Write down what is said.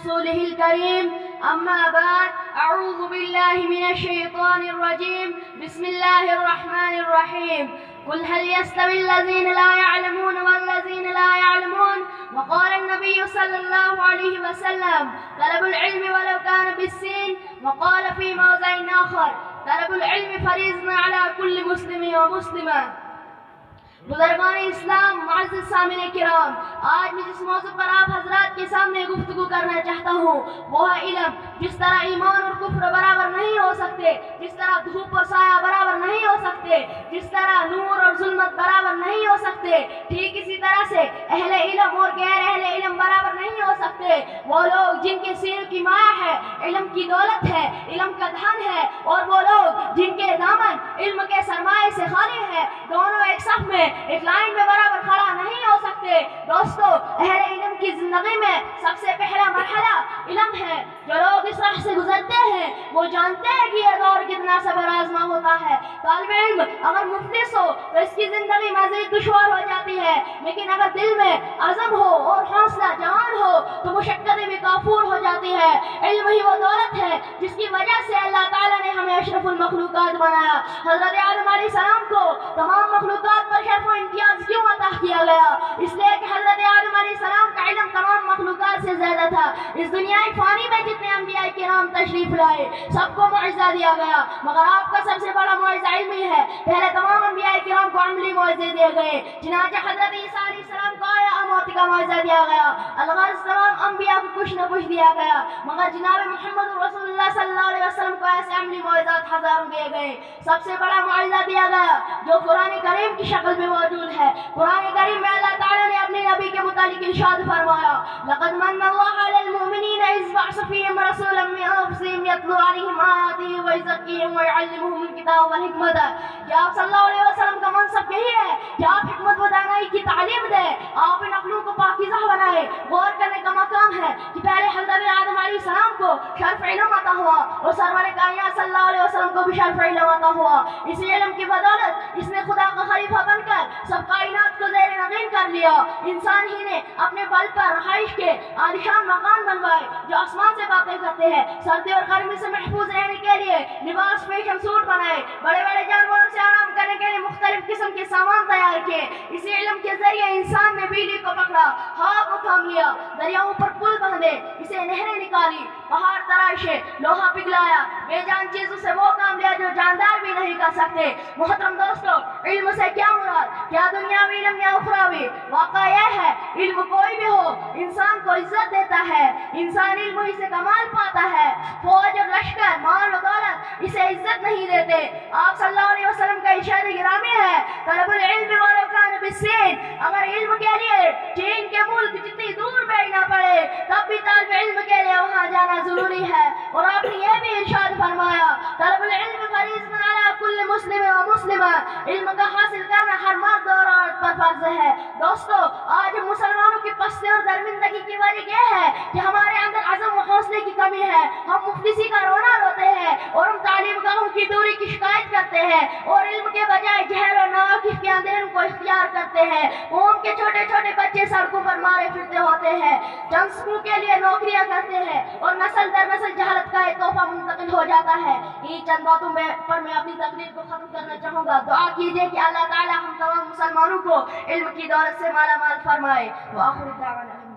رسوله الكريم أما بعد أعوذ بالله من الشيطان الرجيم بسم الله الرحمن الرحيم قل هل يستوي الذين لا يعلمون والذين لا يعلمون وقال النبي صلى الله عليه وسلم طلب العلم ولو كان بالسين وقال في موضع آخر طلب العلم فریضہ على كل مسلم ومسلمہ۔ بزرگان اسلام، معزز سامعین کرام، آج میں جس موضوع پر آپ حضرات کے سامنے گفتگو کرنا چاہتا ہوں وہ ہے علم۔ جس طرح ایمان اور کفر برابر نہیں ہو سکتے، جس طرح دھوپ اور سایہ برابر نہیں ہو سکتے، جس طرح نور اور ظلمت برابر نہیں ہو سکتے، ٹھیک اسی طرح سے اہل علم اور غیر اہل علم برابر نہیں ہو سکتے۔ وہ لوگ جن کے سینوں کی مایا ہے، علم کی دولت ہے، علم کا دھن ہے، اور وہ لوگ جن کے دامن علم کے سرمایہ سے خالی ہے، دونوں ایک صف میں ایک لائن میں برابر کھڑا نہیں ہو سکتے۔ دوستو، اہل علم کی زندگی میں سب سے پہلا مرحلہ علم ہے۔ جو لوگ اس راہ سے گزرتے ہیں وہ جانتے ہیں کہ یہ دور کتنا صبر آزما ہوتا ہے۔ طالب علم اگر مفلس ہو تو اس کی زندگی مزید دشوار ہو جاتی ہے، لیکن اگر دل میں عزم ہو اور حوصلہ جوان ہو تو مشقتیں بھی کافور ہو جاتی ہے۔ علم ہی وہ دولت ہے جس کی وجہ سے اللہ تعالیٰ نے ہمیں اشرف المخلوقات بنایا۔ حضرت آدم علیہ السلام کو تمام مخلوقات پر شرف و امتیاز کیوں عطا کیا گیا؟ اس لیے کہ حضرت آدم علیہ السلام کا علم تمام مخلوقات سے زیادہ تھا۔ اس دنیا فانی میں جتنے انبیاء کرام تشریف لائے سب کو معجزہ دیا گیا، مگر آپ کا سب سے بڑا معجزہ علمی ہے۔ پہلے تمام انبیاء کرام کو عملی معجزے دیے گئے، چنانچہ حضرت عیسیٰ علیہ السلام کو آیا موت کا معجزہ دیا گیا۔ الغرض تمام انبیاء کو کچھ نہ کچھ دیا گیا، مگر جناب محمد رسول اللہ صلی اللہ علیہ وسلم کو ایسے عملی معجزات ہزاروں دیے گئے۔ سب سے بڑا معجزہ دیا گیا جو قرآن کریم کی شکل میں موجود ہے۔ قرآن کریم میں اللہ تعالیٰ نے اپنے نبی کے متعلق ارشاد فرمایا، لقد من اللہ علی المؤمنین اذ بعث فیہم رسولا من انفسہم یتلو علیہم آیاتہ ویزکیہم ویعلمہم الکتاب والحکمۃ۔ کہ آپ صلی اللہ علیہ وسلم کا منصب یہی ہے کہ آپ حکمت و دانائی کی تعلیم دیں، آپ ان عقلوں کو پاکیزہ بنائیں۔ غور کرنے کا مقام ہے کہ پہلے حضرت آدم علیہ السلام کو شرف علم عطا ہوا اور سرور کائنات صلی اللہ علیہ وسلم کو بھی شرف علم عطا ہوا۔ اسی علم کی بدولت اس نے خدا کا خلیفہ بن کر سب کائنات کو زیر نگین کر لیا۔ انسان ہی نے اپنے بل پر رہائش کے عالیشان مکان بنوائے جو آسمان سے باتیں کرتے ہیں، سردی اور گرمی سے محفوظ رہنے کے لیے لباس فیشن سوٹ بنائے، بڑے بڑے جانوروں سے آرام کرنے کے لیے مختلف قسم کے سامان تیار کیے۔ اسی علم کے ذریعے انسان نے بجلی کو پکڑا، ہوا کو تھام لیا، دریاؤں پر پل باندھے، اسے نہریں نکالی، پہاڑ تراشے، لوہا پگھلایا، بے جان چیزوں سے وہ کام لیا جو جاندار بھی نہیں کر سکتے۔ محترم دوستو، علم سے کیا مراد؟ کیا دنیاوی علم یا اخروی؟ واقعہ یہ ہے علم کوئی بھی ہو انسان کو عزت دیتا ہے، انسان علم ہی سے کمال پاتا ہے۔ فوج اور لشکر، مال و دولت اسے عزت نہیں دیتے۔ آپ صلی اللہ علیہ وسلم کا ارشاد گرامی ہے، طلب العلم ولو کان بالسین۔ اگر علم کے لیے چین کے ملک جتنی دور بھیجنا پڑے تب بھی طالب علم کے لیے وہاں جانا ضروری ہے۔ اور آپ نے یہ بھی ارشاد فرمایا، طلب العلم فریضہ علی کل مسلم و مسلمہ۔ علم کا حاصل کرنا ہر مرد اور عورت پر فرض ہے۔ دوستو، آج ہم مسلمانوں کی پستی اور درمندگی کی وجہ یہ ہے کہ ہمارے اندر عزم و حوصلے کی کمی ہے۔ ہم مفلسی کا رونا روتے ہیں اور ہم تعلیم گاہوں کی دوری کی شکایت کرتے ہیں اور علم کے بجائے جہل اور ناواقف کے اندھیروں کو اختیار کرتے ہیں۔ قوم کے چھوٹے چھوٹے بچے سڑکوں پر مارے پھرتے ہوتے ہیں، چند سکوں کے لیے نوکریاں کرتے ہیں اور نسل در نسل جہالت کا ایک تحفہ منتقل ہو جاتا ہے۔ ان چند باتوں پر میں اپنی تقریر کو ختم کرنا چاہوں گا۔ دعا کیجیے کہ اللہ تعالی ہم تمام مسلمانوں کو علم کی دولت سے مالا مال فرمائے۔ وآخر دعوانا